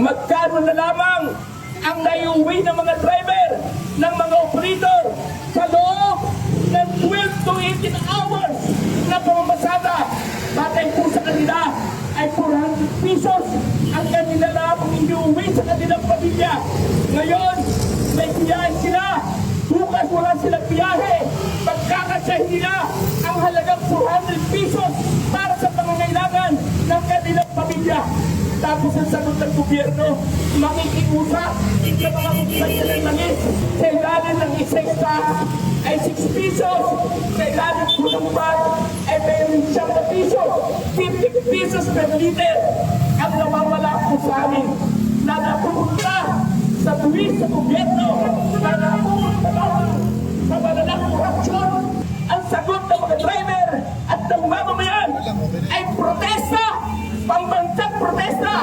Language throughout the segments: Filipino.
Magkano na lamang ang naiuwi ng mga driver, ng mga operator sa loob ng 12 to 18 hours na pamamasada? Batay po sa kanila ay 400 pesos ang kanila lamang iniuwi sa kanilang pamilya. Ngayon, may biyahe sila. Bukas wala silang biyahe. Pagkakasyahin nila ang halagang 400 pesos para sa pangangailangan ng kanilang pamilya. Tapos ang sagot ng gobyerno, makikiusap sa mga kumpanya ng langis. Sa ilalim ng isa-isa ay 6 pesos. Sa ilalim po ng bag ay mayroon siyang na pesos. 50 pesos per liter ang nawawala po sa amin na napupunta sa buwis sa gobyerno, na napupunta sa malalang korupsyon. Ang sagot ng mga driver at ng mamamayan ay protesta, pambansang protesta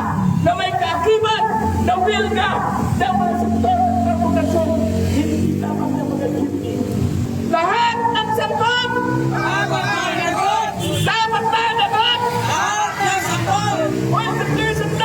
na may kaakibat na wilga ng mga sektor ng transportasyon. Hindi lamang ng mga jeepney. Lahat ng sektor dapat na nagot! Dapat na nagot! Lahat ng sektor!